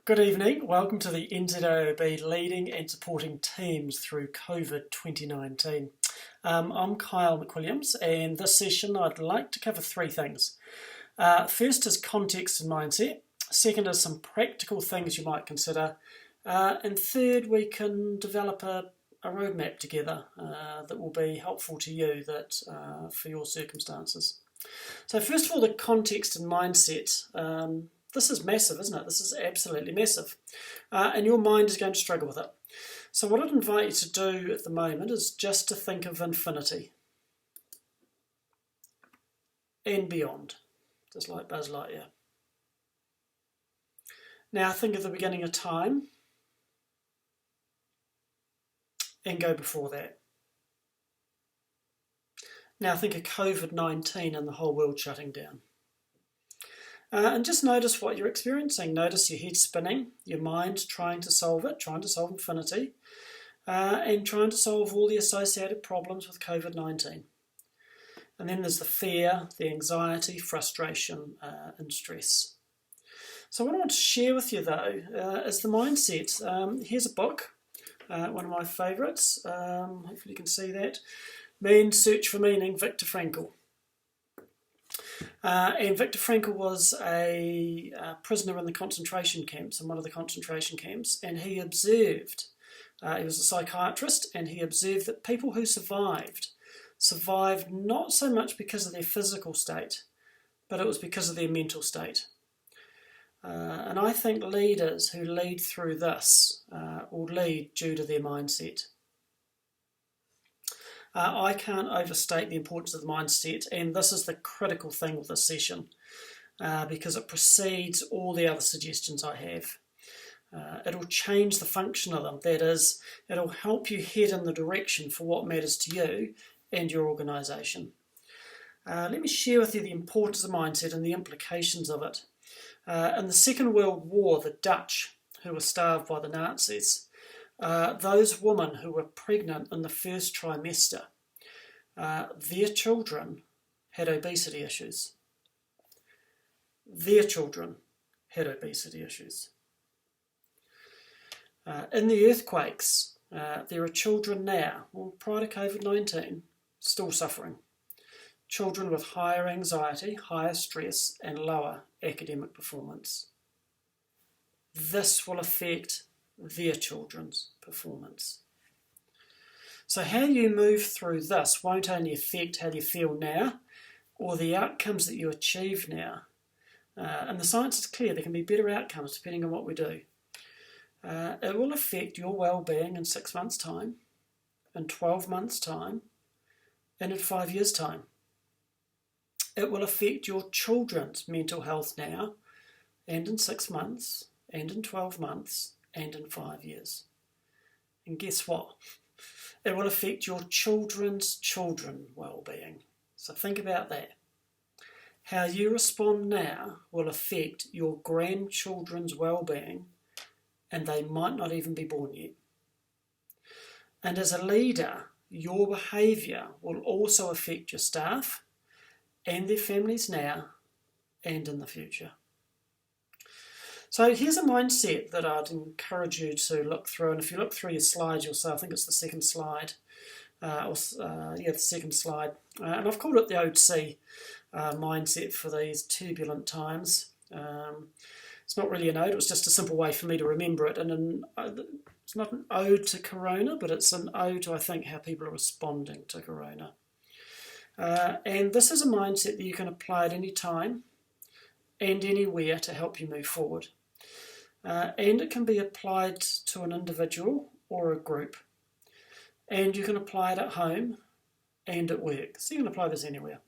Good evening, welcome to the NZIOB Leading and Supporting Teams through COVID-19. I'm Kyle McWilliams, and this session I'd like to cover three things. First is context and mindset, second is some practical things you might consider, and third we can develop a roadmap together that will be helpful to you for your circumstances. So first of all, the context and mindset. This is massive, isn't it? This is absolutely massive. And your mind is going to struggle with it. So what I'd invite you to do at the moment is just to think of infinity and beyond, just like Buzz Lightyear. Now think of the beginning of time and go before that. Now think of COVID-19 and the whole world shutting down. And just notice what you're experiencing. Notice your head spinning, your mind trying to solve it, trying to solve infinity, and trying to solve all the associated problems with COVID-19. And then there's the fear, the anxiety, frustration, and stress. So what I want to share with you, though, is the mindset. Here's a book, one of my favourites. Hopefully you can see that. Man's Search for Meaning, Viktor Frankl. And Viktor Frankl was a prisoner in the concentration camps, in one of the concentration camps, and he observed, he was a psychiatrist, and he observed that people who survived not so much because of their physical state, but it was because of their mental state. And I think leaders who lead through this will lead due to their mindset. I can't overstate the importance of the mindset, and this is the critical thing with this session because it precedes all the other suggestions I have. It'll change the function of them. That is, it'll help you head in the direction for what matters to you and your organisation. Let me share with you the importance of mindset and the implications of it. In the Second World War, the Dutch, who were starved by the Nazis, those women who were pregnant in the first trimester, their children had obesity issues. Their children had obesity issues. In the earthquakes, there are children now, prior to COVID-19, still suffering. Children with higher anxiety, higher stress, and lower academic performance. This will affect their children's performance. So how you move through this won't only affect how you feel now or the outcomes that you achieve now. And the science is clear, there can be better outcomes depending on what we do. It will affect your well-being in 6 months' time, in 12 months' time, and in 5 years' time. It will affect your children's mental health now, and in 6 months, and in 12 months, and in 5 years. And guess what? It will affect your children's well-being. So think about that. How you respond now will affect your grandchildren's well-being, and they might not even be born yet. And as a leader, your behaviour will also affect your staff and their families now and in the future. So here's a mindset that I'd encourage you to look through, and if you look through your slides, you'll see, I think it's the second slide, the second slide, and I've called it the OC mindset for these turbulent times. It's not really an ode, it was just a simple way for me to remember it, and it's not an ode to Corona, but it's an ode to, I think, how people are responding to Corona. And this is a mindset that you can apply at any time and anywhere to help you move forward. And it can be applied to an individual or a group. And you can apply it at home and at work. So you can apply this anywhere.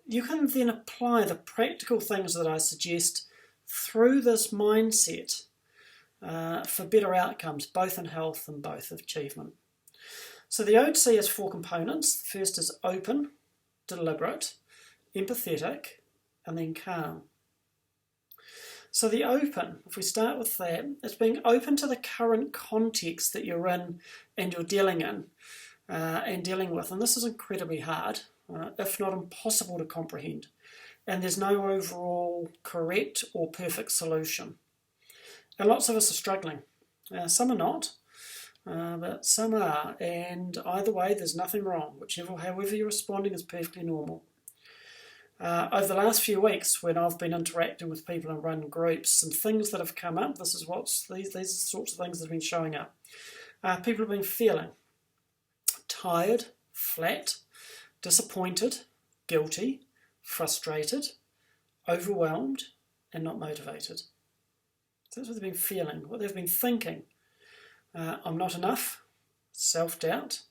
You can then apply the practical things that I suggest through this mindset for better outcomes, both in health and both achievement. So the OC has 4 components. The first is open, deliberate, empathetic, and then calm. So the open, if we start with that, it's being open to the current context that you're in and you're dealing in and dealing with. And this is incredibly hard, if not impossible to comprehend. and there's no overall correct or perfect solution. And lots of us are struggling. Some are not, but some are, and either way there's nothing wrong. However you're responding is perfectly normal. Over the last few weeks, when I've been interacting with people and run groups, some things that have come up, these are the sorts of things that have been showing up. People have been feeling tired, flat, disappointed, guilty, frustrated, overwhelmed, and not motivated. So that's what they've been feeling, what they've been thinking. I'm not enough, self-doubt,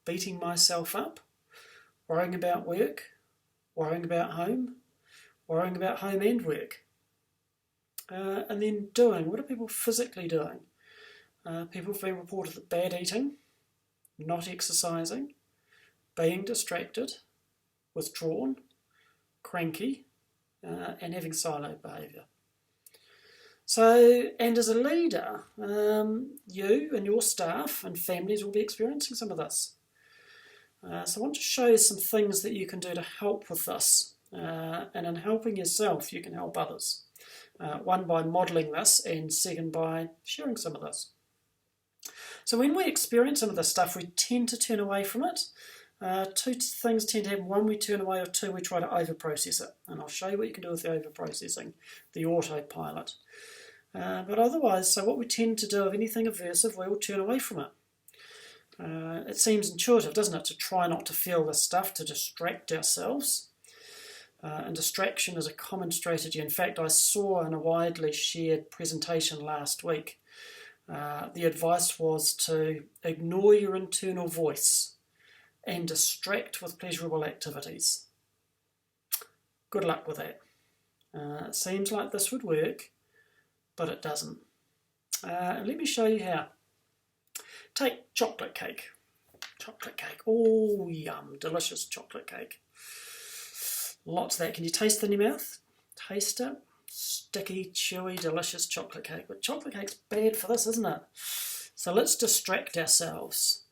beating myself up, worrying about work, worrying about home and work. And then doing, what are people physically doing? People have been reported that bad eating, not exercising, being distracted, withdrawn, cranky, and having siloed behaviour. So, and as a leader, you and your staff and families will be experiencing some of this. So I want to show you some things that you can do to help with this. And in helping yourself, you can help others. One, by modelling this, and second, by sharing some of this. So when we experience some of this stuff, we tend to turn away from it. Two things tend to happen. One, we turn away, or two, we try to over-process it. And I'll show you what you can do with the over-processing, the autopilot. But otherwise, so what we tend to do, of anything aversive, we will turn away from it. It seems intuitive, doesn't it, to try not to feel this stuff, to distract ourselves. And distraction is a common strategy. In fact, I saw in a widely shared presentation last week, the advice was to ignore your internal voice and distract with pleasurable activities. Good luck with that. It seems like this would work, but it doesn't. Let me show you how. Take chocolate cake. Chocolate cake. Oh, yum. Delicious chocolate cake. Lots of that. Can you taste it in your mouth? Taste it. Sticky, chewy, delicious chocolate cake. But chocolate cake's bad for this, isn't it? So let's distract ourselves.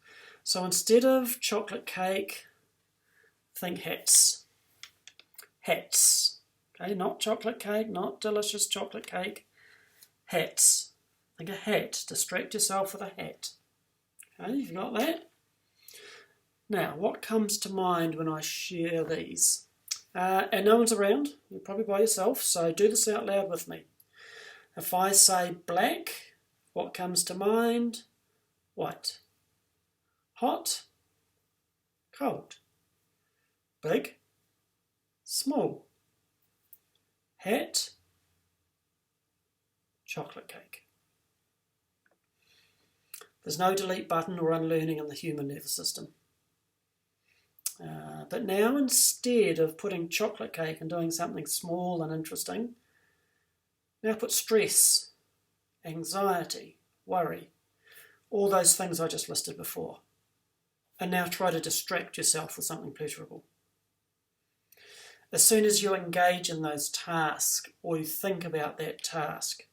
So instead of chocolate cake, think hats. Hats. Okay, not chocolate cake, not delicious chocolate cake. Hats. Think a hat. Distract yourself with a hat. Okay, you've got that? Now, what comes to mind when I share these? And no one's around, you're probably by yourself, so do this out loud with me. If I say black, what comes to mind? White. Hot, cold. Big, small. Hat, chocolate cake. There's no delete button or unlearning in the human nervous system. But now, instead of putting chocolate cake and doing something small and interesting, now put stress, anxiety, worry, all those things I just listed before. And now try to distract yourself with something pleasurable. As soon as you engage in those tasks, or you think about that task,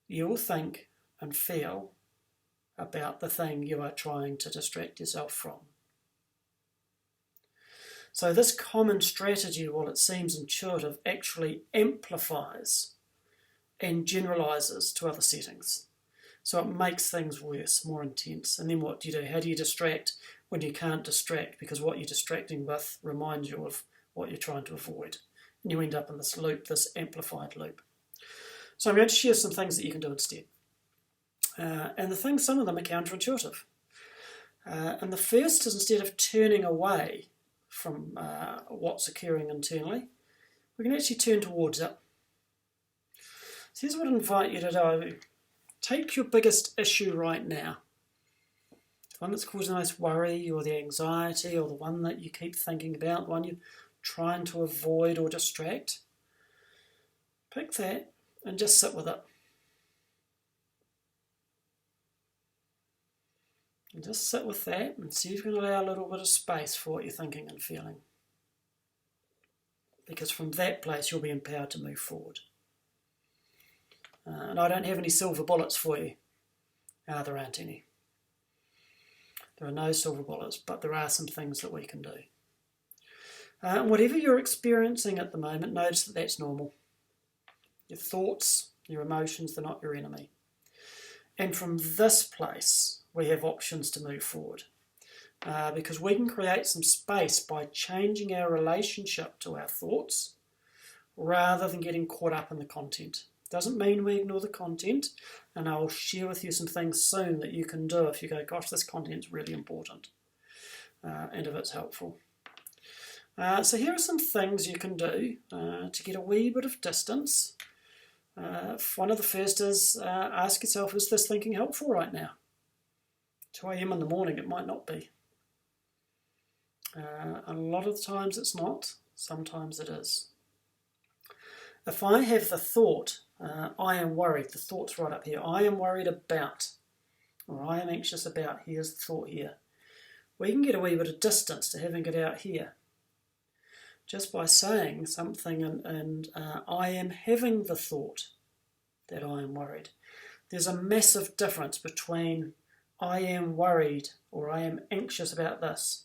you will think and feel about the thing you are trying to distract yourself from. So this common strategy, while it seems intuitive, actually amplifies and generalises to other settings. So it makes things worse, more intense. And then what do you do? How do you distract when you can't distract? Because what you're distracting with reminds you of what you're trying to avoid. And you end up in this loop, this amplified loop. So I'm going to share some things that you can do instead. And the things, some of them are counterintuitive. And the first is, instead of turning away from what's occurring internally, we can actually turn towards it. So here's what I invite you to do. Take your biggest issue right now. The one that's causing the most worry, or the anxiety, or the one that you keep thinking about, the one you're trying to avoid or distract. Pick that and just sit with it. And just sit with that and see if you can allow a little bit of space for what you're thinking and feeling. Because from that place you'll be empowered to move forward. And I don't have any silver bullets for you. There aren't any. There are no silver bullets, but there are some things that we can do. Whatever you're experiencing at the moment, notice that that's normal. Your thoughts, your emotions, they're not your enemy. And from this place, we have options to move forward. Because we can create some space by changing our relationship to our thoughts rather than getting caught up in the content. Doesn't mean we ignore the content, and I'll share with you some things soon that you can do if you go, gosh, this content's really important, and if it's helpful. So here are some things you can do to get a wee bit of distance. One of the first is ask yourself, is this thinking helpful right now? 2 a.m. in the morning, it might not be. A lot of the times it's not, sometimes it is. If I have the thought, I am worried, the thought's right up here, I am worried about, or I am anxious about, here's the thought here. We can get a wee bit of distance to having it out here. Just by saying something and I am having the thought that I am worried. There's a massive difference between I am worried or I am anxious about this.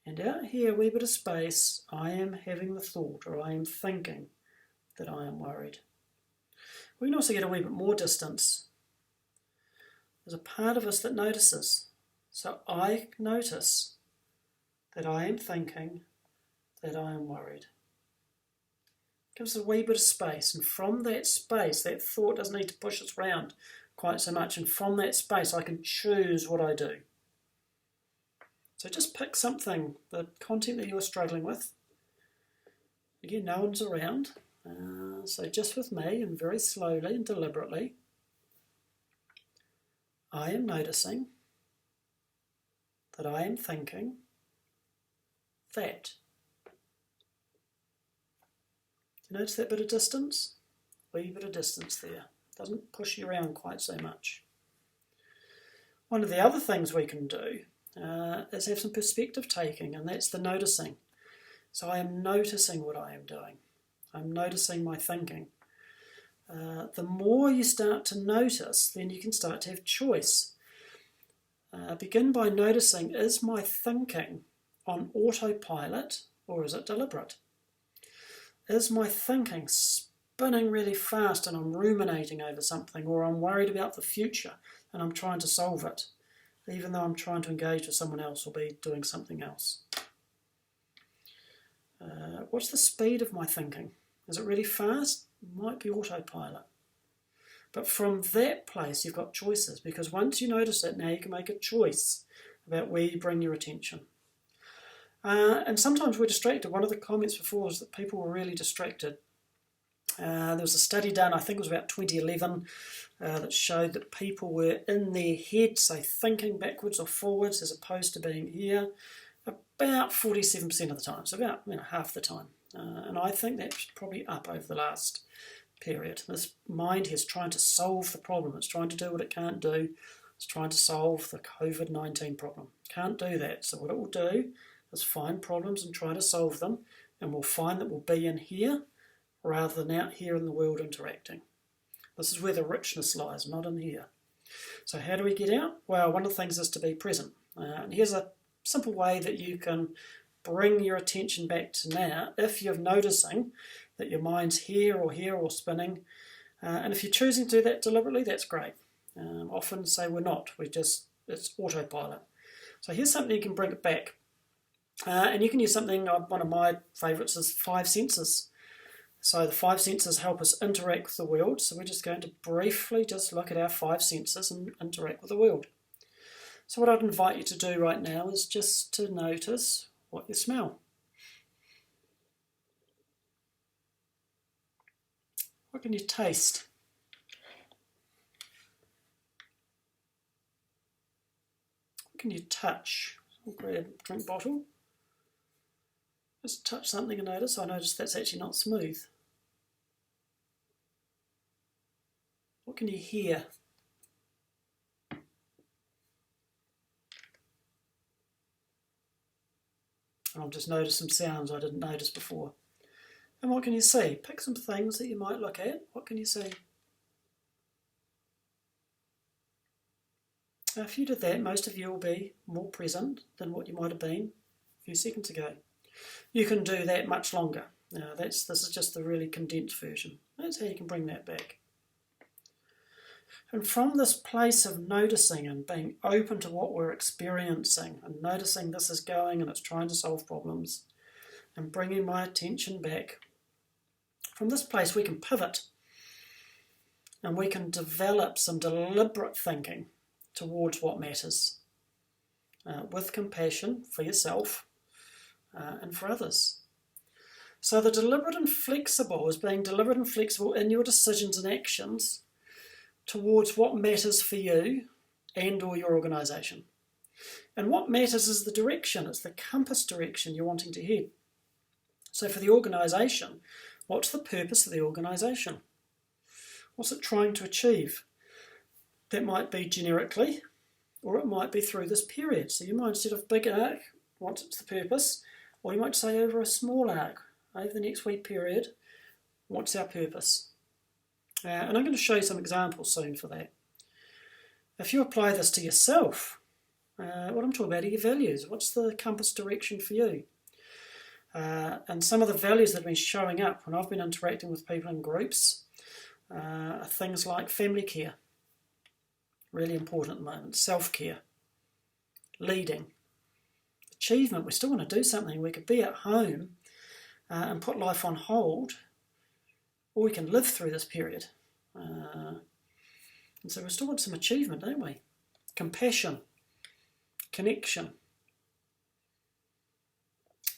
And out here, a wee bit of space, I am having the thought or I am thinking that I am worried. We can also get a wee bit more distance. There's a part of us that notices. So I notice that I am thinking that I am worried. Gives us a wee bit of space, and from that space, that thought doesn't need to push us around quite so much, and from that space I can choose what I do. So just pick something, the content that you're struggling with. Again, no one's around, so just with me, and very slowly and deliberately, I am noticing that I am thinking that. Notice that bit of distance? Wee bit of distance there. Doesn't push you around quite so much. One of the other things we can do is have some perspective taking, and that's the noticing. So I am noticing what I am doing. I'm noticing my thinking. The more you start to notice, then you can start to have choice. Begin by noticing, is my thinking on autopilot or is it deliberate? Is my thinking spinning really fast and I'm ruminating over something, or I'm worried about the future and I'm trying to solve it, even though I'm trying to engage with someone else or be doing something else? What's the speed of my thinking? Is it really fast? It might be autopilot. But from that place, you've got choices, because once you notice it, now you can make a choice about where you bring your attention. And sometimes we're distracted. One of the comments before was that people were really distracted. There was a study done, I think it was about 2011, that showed that people were in their head, say thinking backwards or forwards as opposed to being here, about 47% of the time, so about half the time. And I think that's probably up over the last period. This mind here is trying to solve the problem. It's trying to do what it can't do. It's trying to solve the COVID-19 problem. Can't do that. So what it will do is find problems and try to solve them, and we'll find that we'll be in here rather than out here in the world interacting. This is where the richness lies, not in here. So how do we get out? Well, one of the things is to be present. And here's a simple way that you can bring your attention back to now if you're noticing that your mind's here or spinning. And if you're choosing to do that deliberately, that's great. Often say we're not, it's autopilot. So here's something you can bring it back. And you can use something, one of my favourites is 5 senses. So the 5 senses help us interact with the world. So we're just going to briefly just look at our 5 senses and interact with the world. So what I'd invite you to do right now is just to notice what you smell. What can you taste? What can you touch? I'll grab a drink bottle. Just touch something and notice. I notice that's actually not smooth. What can you hear? And I'll just notice some sounds I didn't notice before. And what can you see? Pick some things that you might look at. What can you see? Now, if you did that, most of you will be more present than what you might have been a few seconds ago. you can do that much longer. This is just the really condensed version. That's how you can bring that back. And from this place of noticing and being open to what we're experiencing and noticing this is going and it's trying to solve problems and bringing my attention back, from this place we can pivot and we can develop some deliberate thinking towards what matters, with compassion for yourself and for others. So the deliberate and flexible is being deliberate and flexible in your decisions and actions towards what matters for you and or your organisation. And what matters is the direction, it's the compass direction you're wanting to head. So for the organisation, what's the purpose of the organisation? What's it trying to achieve? That might be generically, or it might be through this period. So you might, instead of big arc, what's the purpose? Or you might say over a small arc, over the next week period, what's our purpose? And I'm going to show you some examples soon for that. If you apply this to yourself, what I'm talking about are your values. What's the compass direction for you? And some of the values that have been showing up when I've been interacting with people in groups are things like family care, really important at the moment, self-care, leading, achievement. We still want to do something. We could be at home and put life on hold, or we can live through this period. And so we still want some achievement, don't we? Compassion, connection.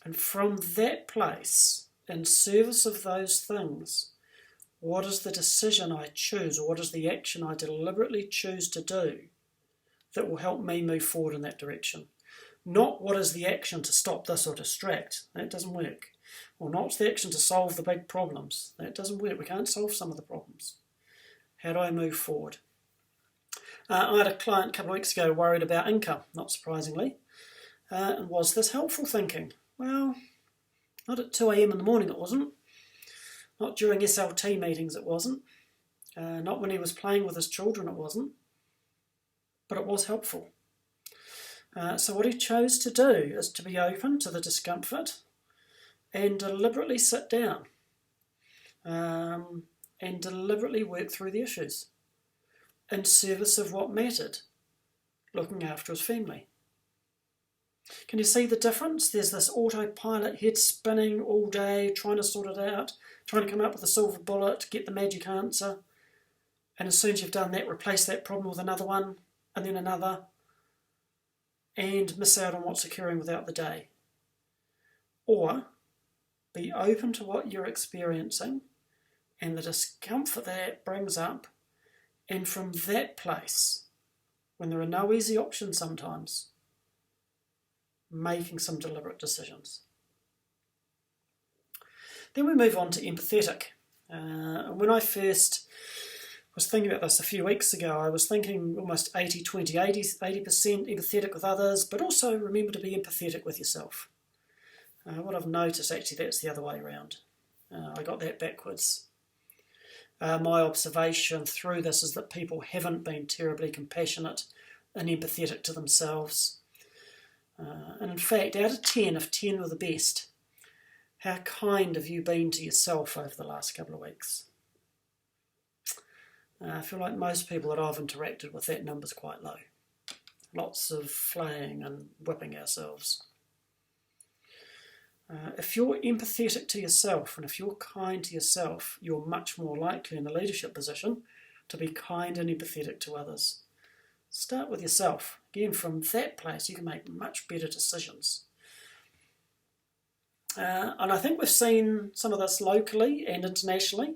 And from that place, in service of those things, what is the decision I choose, or what is the action I deliberately choose to do that will help me move forward in that direction? Not what is the action to stop this or distract. That doesn't work. Or not the action to solve the big problems. That doesn't work. We can't solve some of the problems. How do I move forward? I had a client a couple of weeks ago worried about income, not surprisingly. And was this helpful thinking? Well, not at 2 a.m. in the morning it wasn't. Not during SLT meetings it wasn't. Not when he was playing with his children it wasn't. But it was helpful. So what he chose to do is to be open to the discomfort and deliberately sit down and deliberately work through the issues in service of what mattered, looking after his family. Can you see the difference? There's this autopilot head spinning all day, trying to sort it out, trying to come up with a silver bullet, get the magic answer. And as soon as you've done that, replace that problem with another one, and then another, and miss out on what's occurring without the day. Or be open to what you're experiencing and the discomfort that brings up, and from that place, when there are no easy options sometimes, making some deliberate decisions. Then we move on to empathetic. And when I first was thinking about this a few weeks ago, I was thinking almost 80-20, 80% empathetic with others, but also remember to be empathetic with yourself. What I've noticed, actually, that's the other way around. I got that backwards. My observation through this is that people haven't been terribly compassionate and empathetic to themselves. And in fact, out of 10, if 10 were the best, how kind have you been to yourself over the last couple of weeks? I feel like most people that I've interacted with, that number's quite low. Lots of flaying and whipping ourselves. If you're empathetic to yourself and if you're kind to yourself, you're much more likely in a leadership position to be kind and empathetic to others. Start with yourself. Again, from that place, you can make much better decisions. And I think we've seen some of this locally and internationally.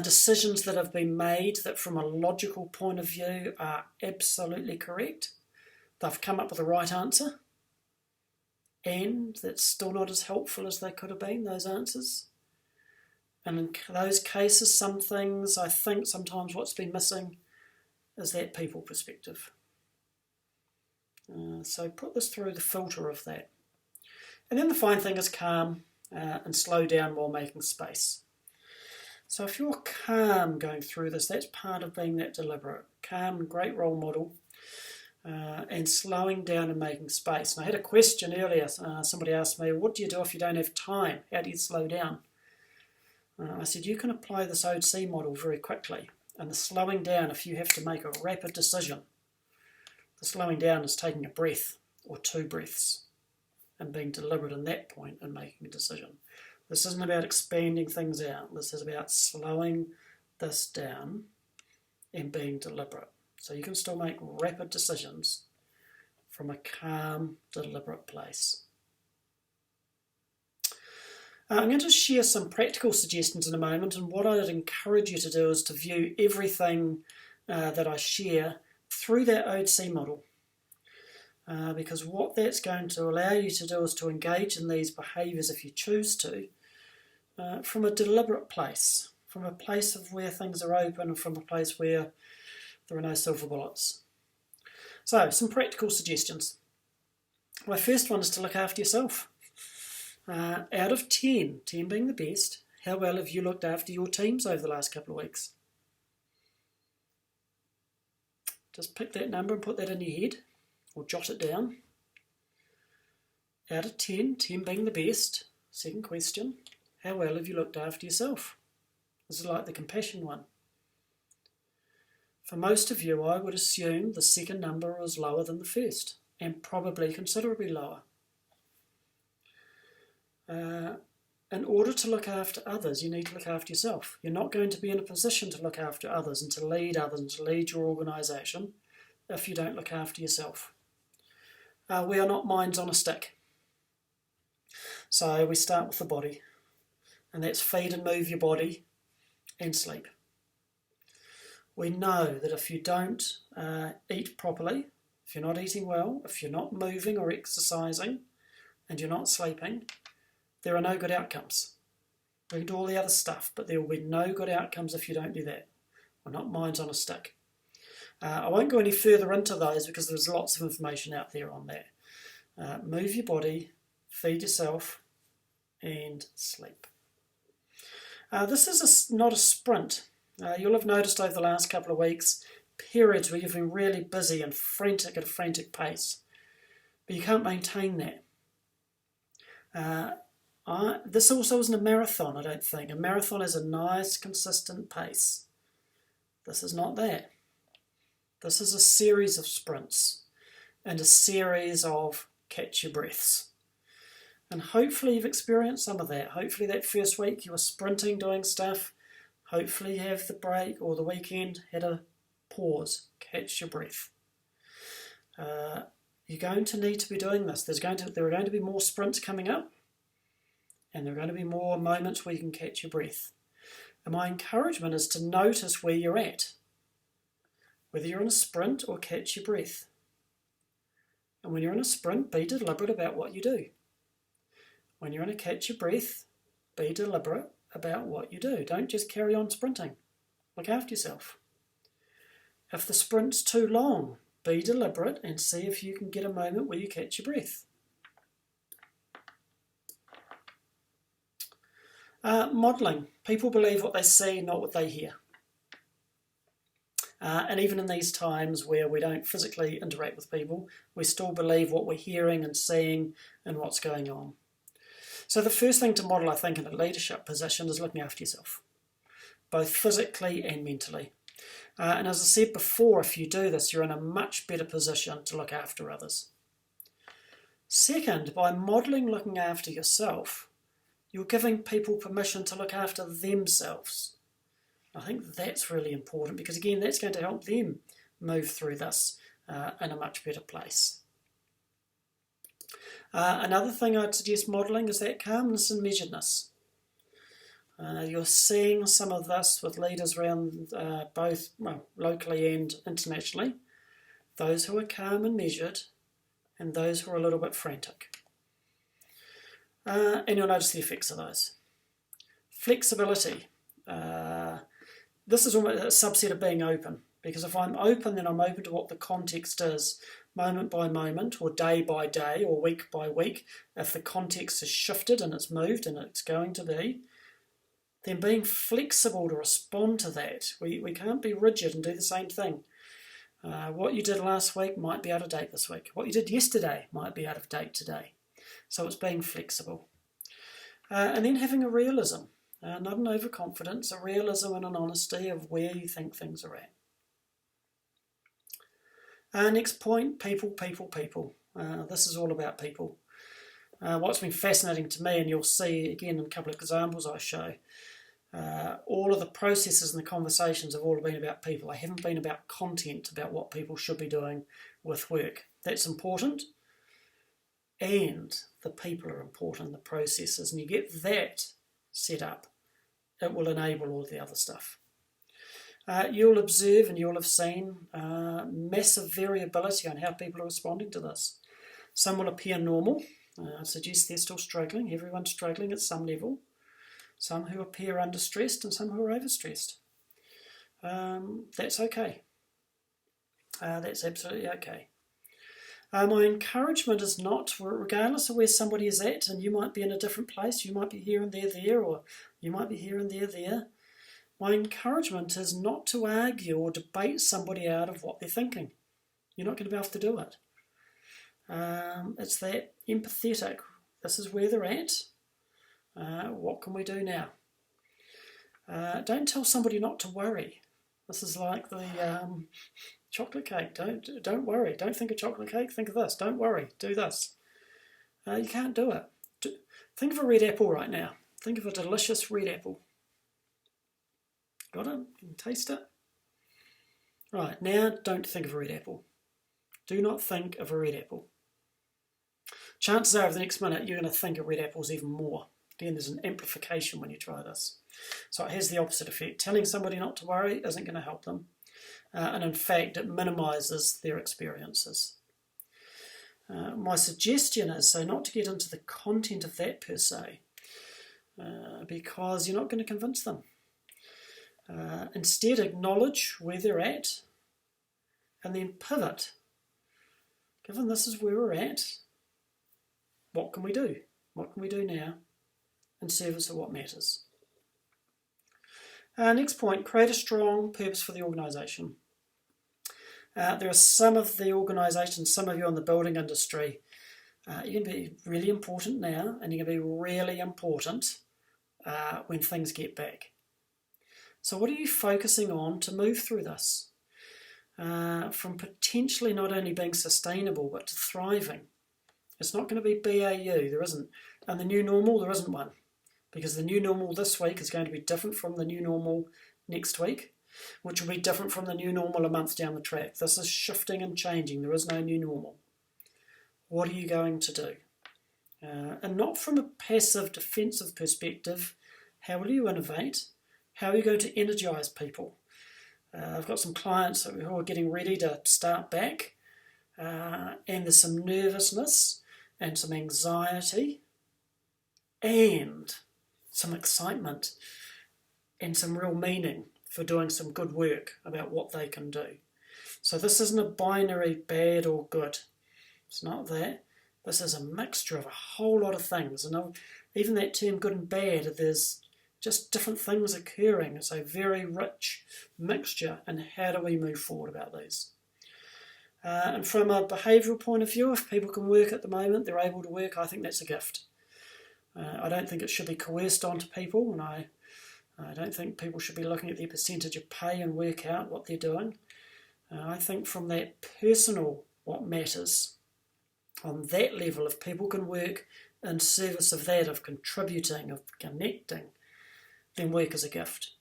Decisions that have been made that from a logical point of view are absolutely correct. They've come up with the right answer. And that's still not as helpful as they could have been, those answers. And in those cases, some things, I think sometimes what's been missing is that people perspective. So put this through the filter of that. And then the fine thing is calm and slow down while making space. So if you're calm going through this, that's part of being that deliberate. Calm, great role model. and slowing down and making space. And I had a question earlier. Somebody asked me, what do you do if you don't have time? How do you slow down? I said, you can apply this OC model very quickly. And the slowing down, if you have to make a rapid decision, the slowing down is taking a breath or 2 breaths and being deliberate in that point and making a decision. This isn't about expanding things out. This is about slowing this down and being deliberate. So you can still make rapid decisions from a calm, deliberate place. I'm going to share some practical suggestions in a moment, and what I'd encourage you to do is to view everything that I share through that OC model. Because what that's going to allow you to do is to engage in these behaviours, if you choose to, from a deliberate place, from a place of where things are open, and from a place where there are no silver bullets. So, some practical suggestions. My first one is to look after yourself. Out of 10, 10 being the best, how well have you looked after your teams over the last couple of weeks? Just pick that number and put that in your head, or jot it down. Out of 10, 10 being the best. Second question, how well have you looked after yourself? This is like the compassion one. For most of you, I would assume the second number is lower than the first, and probably considerably lower. In order to look after others, you need to look after yourself. You're not going to be in a position to look after others and to lead others and to lead your organisation if you don't look after yourself. We are not minds on a stick. So we start with the body, and that's feed and move your body and sleep. We know that if you don't eat properly, if you're not eating well, if you're not moving or exercising, and you're not sleeping, there are no good outcomes. We can do all the other stuff, but there will be no good outcomes if you don't do that. We're not minds on a stick. I won't go any further into those because there's lots of information out there on that. Move your body, feed yourself, and sleep. This is not a sprint. You'll have noticed over the last couple of weeks periods where you've been really busy and frantic at a frantic pace, but you can't maintain that. This also isn't a marathon, I don't think. A marathon is a nice, consistent pace. This is not that. This is a series of sprints and a series of catch your breaths. And hopefully you've experienced some of that. Hopefully that first week you were sprinting, doing stuff. Hopefully you have the break or the weekend had a pause, catch your breath. You're going to need to be doing this. There are going to be more sprints coming up, and there are going to be more moments where you can catch your breath. And my encouragement is to notice where you're at, whether you're in a sprint or catch your breath. And when you're in a sprint, be deliberate about what you do. When you're in a catch your breath, be deliberate about what you do. Don't just carry on sprinting. Look after yourself. If the sprint's too long, be deliberate and see if you can get a moment where you catch your breath. Modelling. People believe what they see, not what they hear. And even in these times where we don't physically interact with people, we still believe what we're hearing and seeing and what's going on. So the first thing to model, I think, in a leadership position is looking after yourself, both physically and mentally. And as I said before, if you do this, you're in a much better position to look after others. Second, by modelling looking after yourself, you're giving people permission to look after themselves. I think that's really important because, again, that's going to help them move through this in a much better place. Another thing I'd suggest modelling is that calmness and measuredness. You're seeing some of this with leaders around both locally and internationally. Those who are calm and measured and those who are a little bit frantic. And you'll notice the effects of those. Flexibility. This is almost a subset of being open, because if I'm open, then I'm open to what the context is, moment by moment, or day by day, or week by week. If the context has shifted and it's moved, and it's going to be, then being flexible to respond to that. We can't be rigid and do the same thing. What you did last week might be out of date this week. What you did yesterday might be out of date today. So it's being flexible. And then having a realism, not an overconfidence, a realism and an honesty of where you think things are at. Next point, people. This is all about people. What's been fascinating to me, and you'll see again in a couple of examples I show, all of the processes and the conversations have all been about people. They haven't been about content, about what people should be doing with work. That's important. And the people are important, the processes. And you get that set up, it will enable all the other stuff. You'll observe and you'll have seen massive variability on how people are responding to this. Some will appear normal. I suggest they're still struggling. Everyone's struggling at some level. Some who appear understressed and some who are overstressed. That's okay. That's absolutely okay. My encouragement is not, regardless of where somebody is at, and you might be in a different place, you might be here and there, or you might be here and there. My encouragement is not to argue or debate somebody out of what they're thinking. You're not going to be able to do it. It's that empathetic, this is where they're at, what can we do now? Don't tell somebody not to worry. This is like the chocolate cake. Don't worry. Don't think of chocolate cake. Think of this. Don't worry. Do this. You can't do it. Think of a red apple right now. Think of a delicious red apple. Got it? You can taste it? Right, now don't think of a red apple. Do not think of a red apple. Chances are over the next minute you're going to think of red apples even more. Again, there's an amplification when you try this. So it has the opposite effect. Telling somebody not to worry isn't going to help them. And in fact, it minimises their experiences. My suggestion is, so not to get into the content of that per se, because you're not going to convince them. Instead, acknowledge where they're at and then pivot. Given this is where we're at, what can we do? What can we do now in service of what matters? Next point, create a strong purpose for the organisation. There are some of the organisations, some of you in the building industry, you're going to be really important now, and you're going to be really important when things get back. So what are you focusing on to move through this? From potentially not only being sustainable, but to thriving. It's not going to be BAU, there isn't. And the new normal, there isn't one. Because the new normal this week is going to be different from the new normal next week, which will be different from the new normal a month down the track. This is shifting and changing. There is no new normal. What are you going to do? And not from a passive, defensive perspective. How will you innovate? How are you going to energise people? I've got some clients who are getting ready to start back, and there's some nervousness and some anxiety and some excitement and some real meaning for doing some good work about what they can do. So this isn't a binary bad or good. It's not that. This is a mixture of a whole lot of things. And even that term good and bad, there's just different things occurring. It's a very rich mixture, and how do we move forward about these? And from a behavioural point of view, if people can work at the moment, they're able to work, I think that's a gift. I don't think it should be coerced onto people, and I don't think people should be looking at their percentage of pay and work out what they're doing. I think from that personal, what matters, on that level, if people can work in service of that, of contributing, of connecting, then work is a gift.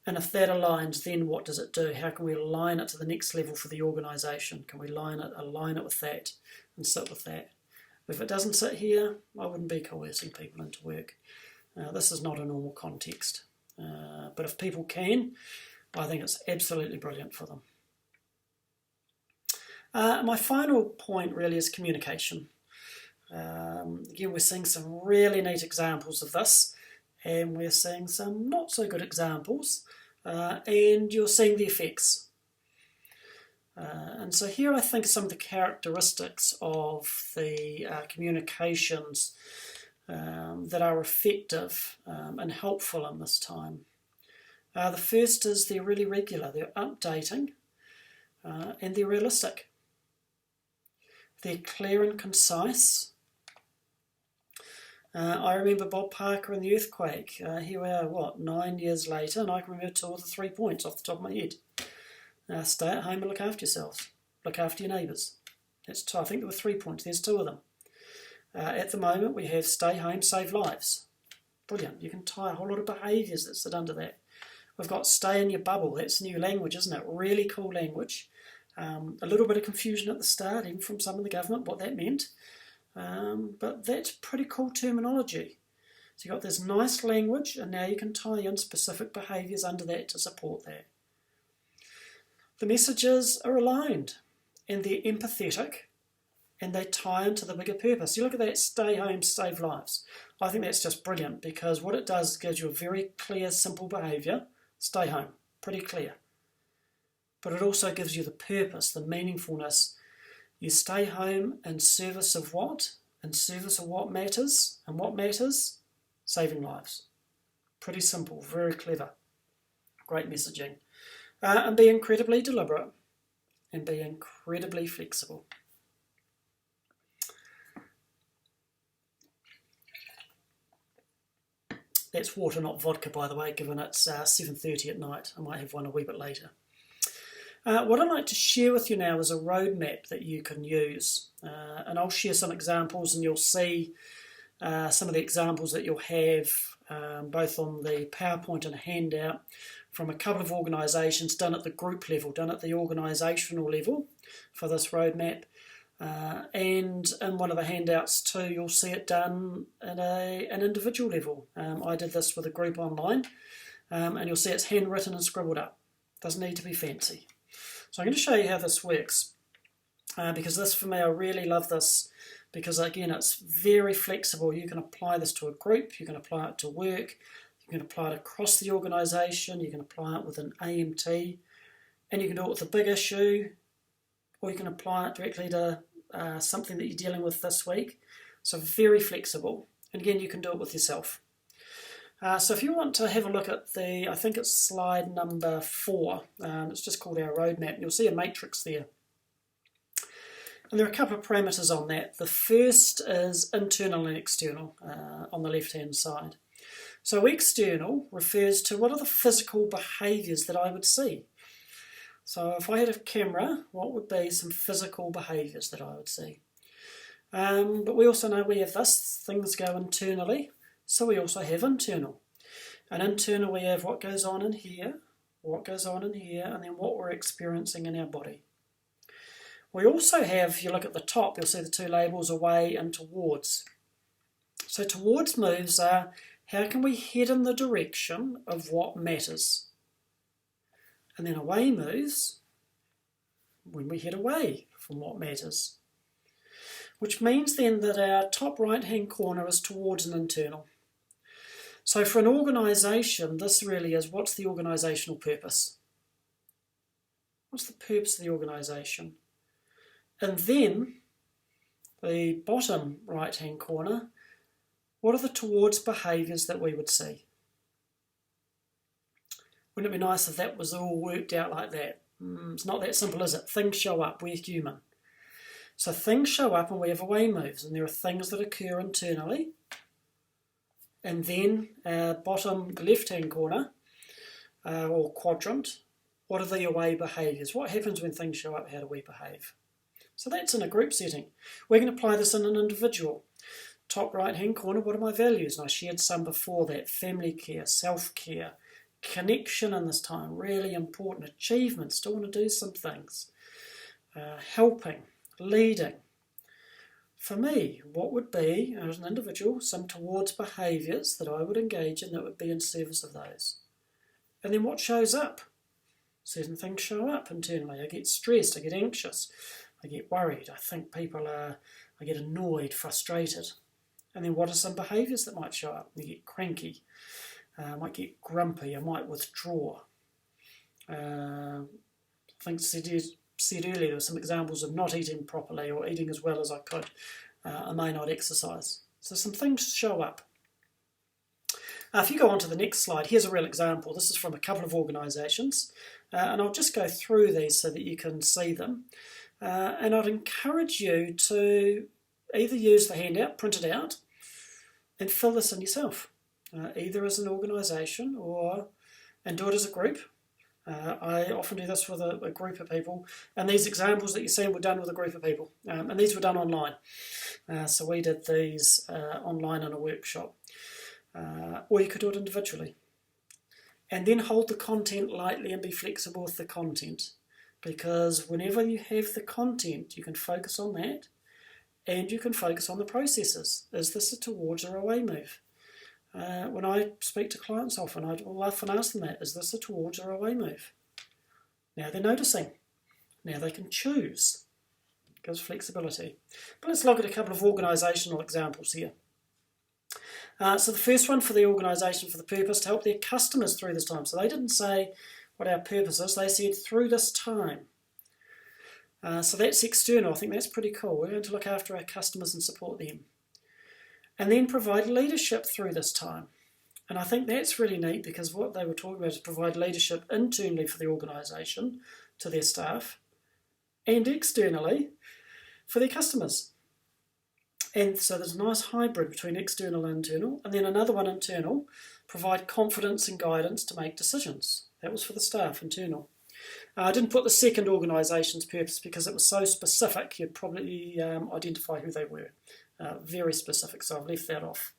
And if that aligns, then what does it do? How can we align it to the next level for the organisation? Can we align it with that and sit with that? If it doesn't sit here, I wouldn't be coercing people into work. This is not a normal context. But if people can, I think it's absolutely brilliant for them. My final point really is communication. Again, we're seeing some really neat examples of this, and we're seeing some not so good examples, and you're seeing the effects. And so here I think some of the characteristics of the communications that are effective and helpful in this time. The first is they're really regular, they're updating. and they're realistic. They're clear and concise. I remember Bob Parker and the earthquake. Here we are, 9 years later, and I can remember 2 of the 3 points off the top of my head. Stay at home and look after yourselves. Look after your neighbours. That's two. I think there were 3 points. There's 2 of them. At the moment, we have stay home, save lives. Brilliant. You can tie a whole lot of behaviours that sit under that. We've got stay in your bubble. That's new language, isn't it? Really cool language. A little bit of confusion at the start, even from some of the government, what that meant. But that's pretty cool terminology. So you've got this nice language, and now you can tie in specific behaviours under that to support that. The messages are aligned, and they're empathetic, and they tie into the bigger purpose. You look at that, stay home, save lives. I think that's just brilliant, because what it does is gives you a very clear, simple behaviour. Stay home, pretty clear. But it also gives you the purpose, the meaningfulness. You stay home in service of what? In service of what matters. And what matters? Saving lives. Pretty simple, very clever. Great messaging. And be incredibly deliberate. And be incredibly flexible. That's water, not vodka, by the way, given it's 7:30 at night. I might have one a wee bit later. What I'd like to share with you now is a roadmap that you can use. And I'll share some examples, and you'll see some of the examples that you'll have both on the PowerPoint and a handout from a couple of organisations done at the group level, done at the organisational level for this roadmap. And in one of the handouts too, you'll see it done at an individual level. I did this with a group online, and you'll see it's handwritten and scribbled up. Doesn't need to be fancy. So I'm going to show you how this works, because this, for me, I really love this, because again, it's very flexible. You can apply this to a group, you can apply it to work, you can apply it across the organisation, you can apply it with an AMT, and you can do it with a big issue, or you can apply it directly to something that you're dealing with this week. So very flexible. And again, you can do it with yourself. So if you want to have a look at I think it's slide number 4. It's just called our roadmap. And you'll see a matrix there. And there are a couple of parameters on that. The first is internal and external on the left-hand side. So external refers to what are the physical behaviours that I would see. So if I had a camera, what would be some physical behaviours that I would see? But we also know we have this, things go internally, so we also have internal. And internal we have what goes on in here, what goes on in here, and then what we're experiencing in our body. We also have, if you look at the top, you'll see the 2 labels, away and towards. So towards moves are, how can we head in the direction of what matters? And then away moves when we head away from what matters. Which means then that our top right-hand corner is towards an internal. So for an organisation, this really is, what's the organisational purpose? What's the purpose of the organisation? And then, the bottom right-hand corner, what are the towards behaviours that we would see? Wouldn't it be nice if that was all worked out like that? It's not that simple, is it? Things show up. We're human. So things show up and we have away moves. And there are things that occur internally. And then bottom left-hand corner, or quadrant, what are the away behaviours? What happens when things show up? How do we behave? So that's in a group setting. We're going to apply this in an individual. Top right-hand corner, what are my values? And I shared some before that. Family care, self-care, connection in this time, really important. Achievement, still want to do some things. Helping, leading. For me, what would be, as an individual, some towards behaviours that I would engage in that would be in service of those. And then what shows up? Certain things show up internally. I get stressed, I get anxious, I get worried, I think people are, I get annoyed, frustrated. And then what are some behaviours that might show up? You get cranky. I might get grumpy, I might withdraw. I think said earlier there were some examples of not eating properly or eating as well as I could. I may not exercise. So some things show up. If you go on to the next slide, here's a real example. This is from a couple of organisations, and I'll just go through these so that you can see them. And I'd encourage you to either use the handout, print it out, and fill this in yourself, either as an organisation and do it as a group. I often do this with a group of people, and these examples that you're seeing were done with a group of people, and these were done online. So we did these online in a workshop, or you could do it individually. And then hold the content lightly and be flexible with the content, because whenever you have the content, you can focus on that, and you can focus on the processes. Is this a towards or away move? When I speak to clients often, I will often ask them that, is this a towards or away move? Now they're noticing. Now they can choose. It gives flexibility. But let's look at a couple of organisational examples here. So the first one for the organisation, for the purpose, to help their customers through this time. So they didn't say what our purpose is, they said through this time. So that's external. I think that's pretty cool. We're going to look after our customers and support them. And then provide leadership through this time. And I think that's really neat, because what they were talking about is provide leadership internally for the organisation, to their staff, and externally for their customers. And so there's a nice hybrid between external and internal. And then another one, internal, provide confidence and guidance to make decisions. That was for the staff, internal. I didn't put the second organisation's purpose because it was so specific, you'd probably identify who they were. Very specific, so I've left that off.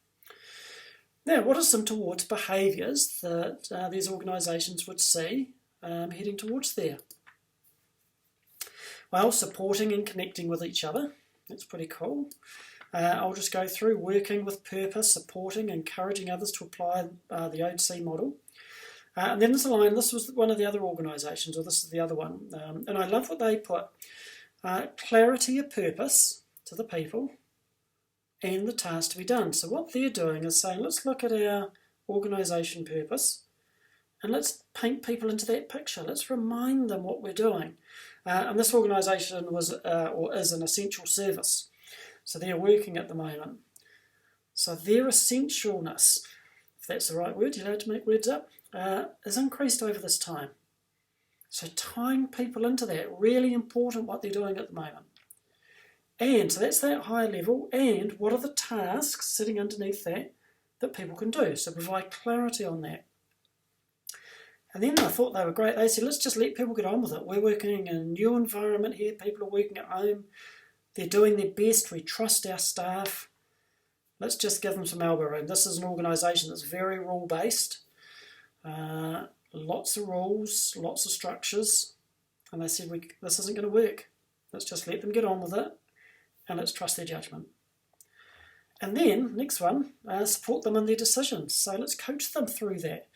Now, what are some towards behaviours that these organisations would see heading towards there? Well, supporting and connecting with each other. That's pretty cool. I'll just go through working with purpose, supporting, encouraging others to apply the OC model. And then there's a line, this was one of the other organisations, or this is the other one. And I love what they put. Clarity of purpose to the people and the task to be done. So what they're doing is saying, let's look at our organisation purpose and let's paint people into that picture. Let's remind them what we're doing. And this organisation was or is an essential service. So they're working at the moment. So their essentialness, if that's the right word, you're allowed to make words up, is increased over this time. So tying people into that, really important what they're doing at the moment. And so that's that higher level, and what are the tasks sitting underneath that people can do? So provide clarity on that. And then I thought they were great. They said, let's just let people get on with it. We're working in a new environment here. People are working at home. They're doing their best. We trust our staff. Let's just give them some elbow room. This is an organisation that's very rule-based. Lots of rules, lots of structures. And they said, this isn't going to work. Let's just let them get on with it. And let's trust their judgment. And then, next one, support them in their decisions. So let's coach them through that.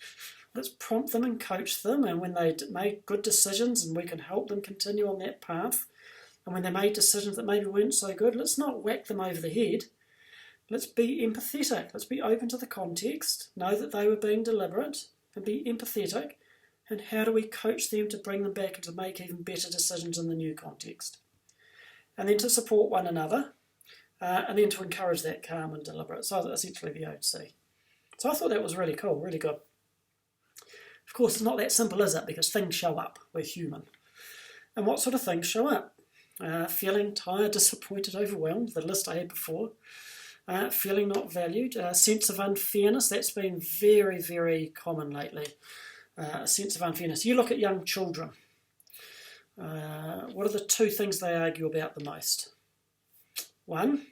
Let's prompt them and coach them. And when they make good decisions and we can help them continue on that path, and when they made decisions that maybe weren't so good, let's not whack them over the head. Let's be empathetic. Let's be open to the context. Know that they were being deliberate and be empathetic. And how do we coach them to bring them back and to make even better decisions in the new context? And then to support one another, and then to encourage that calm and deliberate. So essentially the OC. So I thought that was really cool, really good. Of course, it's not that simple, is it? Because things show up. We're human. And what sort of things show up? Feeling tired, disappointed, overwhelmed, the list I had before. Feeling not valued. Sense of unfairness, that's been very, very common lately. A sense of unfairness. You look at young children. What are the two things they argue about the most? One,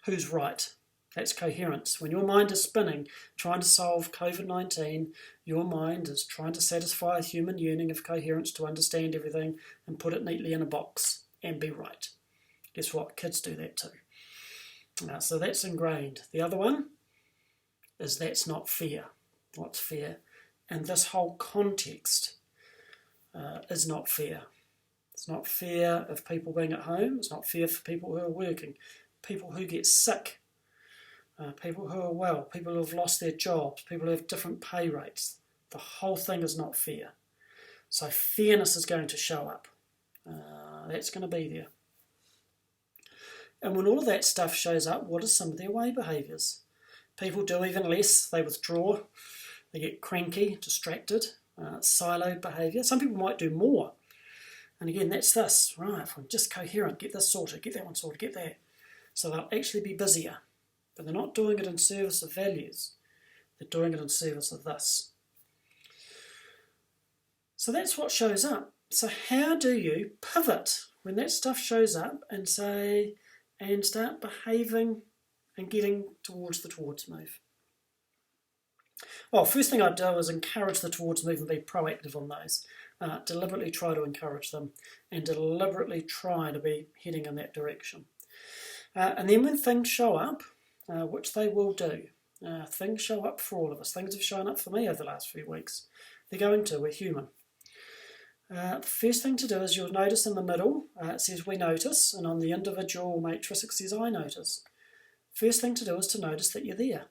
who's right? That's coherence. When your mind is spinning, trying to solve COVID-19, your mind is trying to satisfy a human yearning of coherence to understand everything and put it neatly in a box and be right. Guess what? Kids do that too. So that's ingrained. The other one is that's not fair. What's fair? And this whole context is not fair. It's not fair of people being at home. It's not fair for people who are working. People who get sick. People who are well. People who have lost their jobs. People who have different pay rates. The whole thing is not fair. So fairness is going to show up. That's going to be there. And when all of that stuff shows up, what are some of their away behaviours? People do even less. They withdraw, they get cranky, distracted, siloed behaviour. Some people might do more. And again, that's this, right, if I'm just coherent, get this sorted, get that one sorted, get that. So they'll actually be busier, but they're not doing it in service of values. They're doing it in service of this. So that's what shows up. So how do you pivot when that stuff shows up and start behaving and getting towards the towards move? Well, first thing I'd do is encourage the towards move and be proactive on those. Deliberately try to encourage them and deliberately try to be heading in that direction. And then when things show up, which they will do, things show up for all of us. Things have shown up for me over the last few weeks. They're going to. We're human. The first thing to do is you'll notice in the middle, it says we notice, and on the individual matrix it says I notice. First thing to do is to notice that you're there.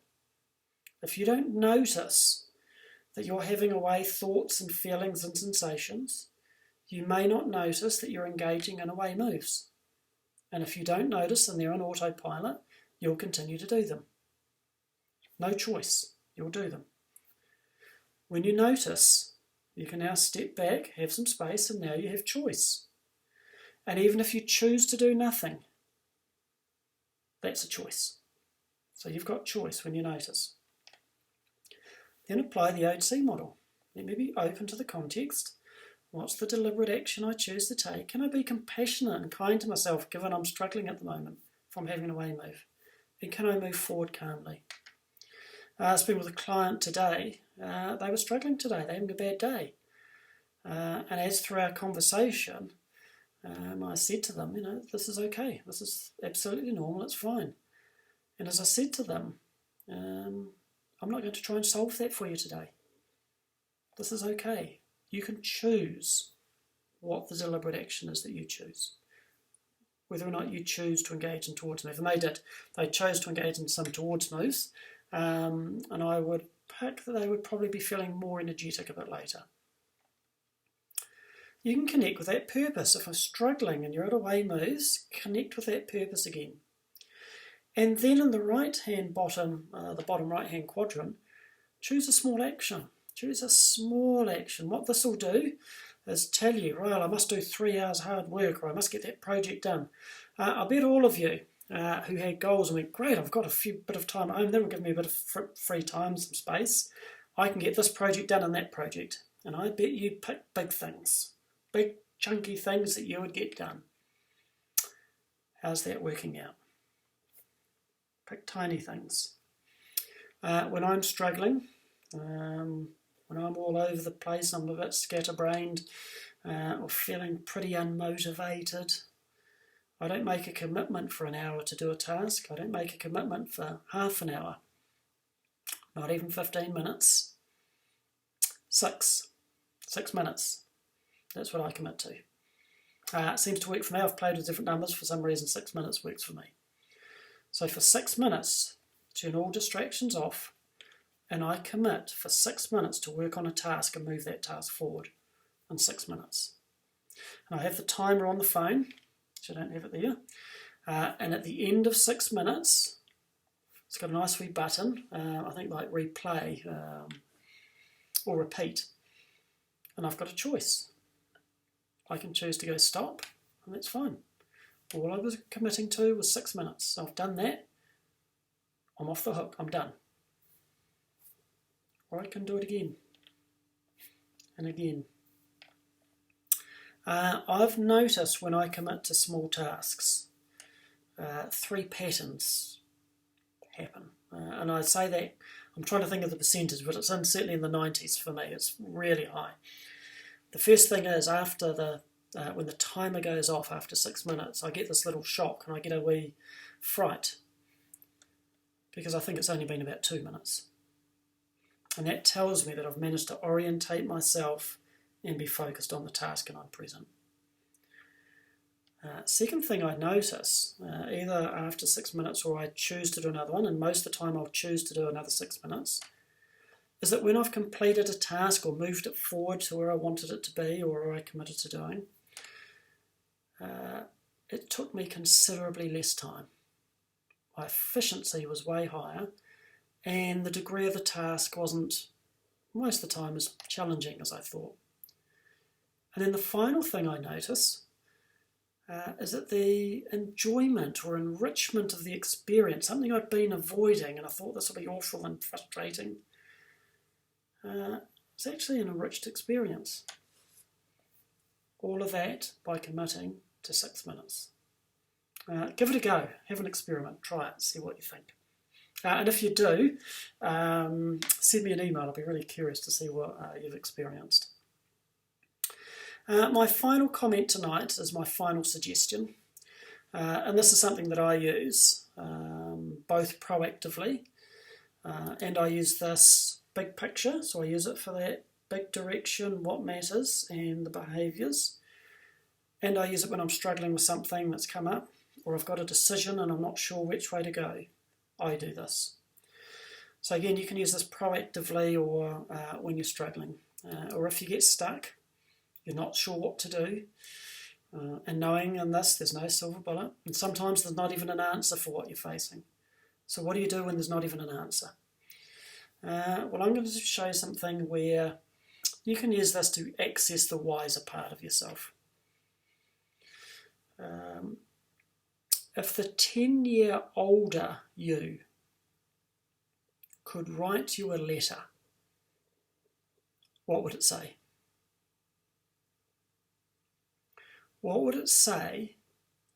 If you don't notice that you're having away thoughts and feelings and sensations, you may not notice that you're engaging in away moves. And if you don't notice and they're on autopilot, you'll continue to do them. No choice, you'll do them. When you notice, you can now step back, have some space, and now you have choice. And even if you choose to do nothing, that's a choice. So you've got choice when you notice. Then apply the OC model. Let me be open to the context. What's the deliberate action I choose to take? Can I be compassionate and kind to myself given I'm struggling at the moment from having an away move? And can I move forward calmly? I was speaking with a client today. They were struggling today. They're having a bad day. And as through our conversation, I said to them, this is okay. This is absolutely normal. It's fine. And as I said to them, I'm not going to try and solve that for you today. This is okay. You can choose what the deliberate action is that you choose. Whether or not you choose to engage in towards move. And they did. They chose to engage in some towards moves. And I would pick that they would probably be feeling more energetic a bit later. You can connect with that purpose. If I'm struggling and you're at away moves, connect with that purpose again. And then in the right-hand bottom, the bottom right-hand quadrant, choose a small action. Choose a small action. What this will do is tell you, right, I must do 3 hours hard work or I must get that project done. I bet all of you who had goals and went, great, I've got a bit of time at home, that will give me a bit of free time, some space. I can get this project done and that project. And I bet you pick big things, big chunky things that you would get done. How's that working out? Pick tiny things. When I'm struggling, when I'm all over the place, I'm a bit scatterbrained or feeling pretty unmotivated, I don't make a commitment for an hour to do a task. I don't make a commitment for half an hour, not even 15 minutes. 6 minutes. That's what I commit to. It seems to work for me. I've played with different numbers. For some reason, 6 minutes works for me. So for 6 minutes, turn all distractions off, and I commit for 6 minutes to work on a task and move that task forward in 6 minutes. And I have the timer on the phone, which I don't have it there. And at the end of 6 minutes, it's got a nice wee button, I think like replay or repeat. And I've got a choice. I can choose to go stop, and that's fine. All I was committing to was 6 minutes. So I've done that. I'm off the hook. I'm done. Or I can do it again. And again. I've noticed when I commit to small tasks, 3 patterns happen. And I say that, I'm trying to think of the percentage, but it's certainly in the 90s for me. It's really high. The first thing is after when the timer goes off after 6 minutes, I get this little shock and I get a wee fright because I think it's only been about 2 minutes. And that tells me that I've managed to orientate myself and be focused on the task and I'm present. Second thing I notice, either after 6 minutes or I choose to do another one, and most of the time I'll choose to do another 6 minutes, is that when I've completed a task or moved it forward to where I wanted it to be or where I committed to doing, it took me considerably less time. My efficiency was way higher and the degree of the task wasn't, most of the time, as challenging as I thought. And then the final thing I notice is that the enjoyment or enrichment of the experience, something I'd been avoiding and I thought this would be awful and frustrating, it's actually an enriched experience. All of that by committing to 6 minutes. Give it a go, have an experiment, try it, see what you think. And if you do, send me an email. I'll be really curious to see what you've experienced. My final comment tonight is my final suggestion. And this is something that I use both proactively and I use this big picture. So I use it for that big direction, what matters, and the behaviours. And I use it when I'm struggling with something that's come up, or I've got a decision and I'm not sure which way to go. I do this. So again, you can use this proactively or when you're struggling. Or if you get stuck, you're not sure what to do. And knowing in this, there's no silver bullet. And sometimes there's not even an answer for what you're facing. So what do you do when there's not even an answer? Well, I'm going to show you something where you can use this to access the wiser part of yourself. If the 10-year older you could write you a letter, what would it say? What would it say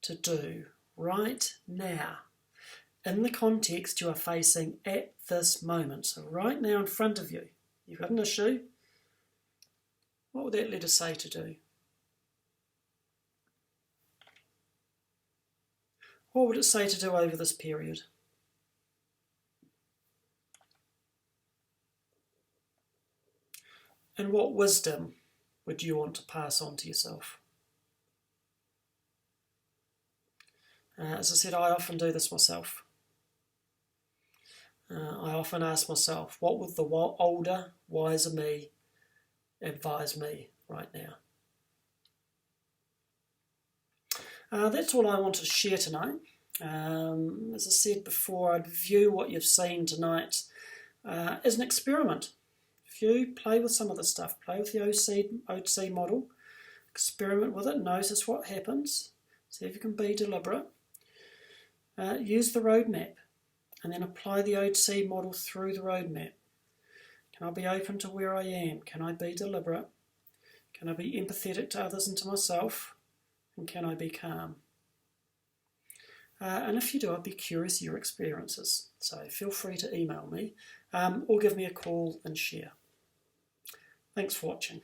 to do right now in the context you are facing at this moment? So right now in front of you, you've got an issue. What would that letter say to do? What would it say to do over this period? And what wisdom would you want to pass on to yourself? As I said, I often do this myself. I often ask myself, what would the older, wiser me advise me right now? That's all I want to share tonight. As I said before, I'd view what you've seen tonight as an experiment. Play with some of the stuff. Play with the OC model. Experiment with it. Notice what happens. See if you can be deliberate. Use the roadmap and then apply the OC model through the roadmap. Can I be open to where I am? Can I be deliberate? Can I be empathetic to others and to myself? And can I be calm? And if you do, I'd be curious your experiences. So feel free to email me or give me a call and share. Thanks for watching.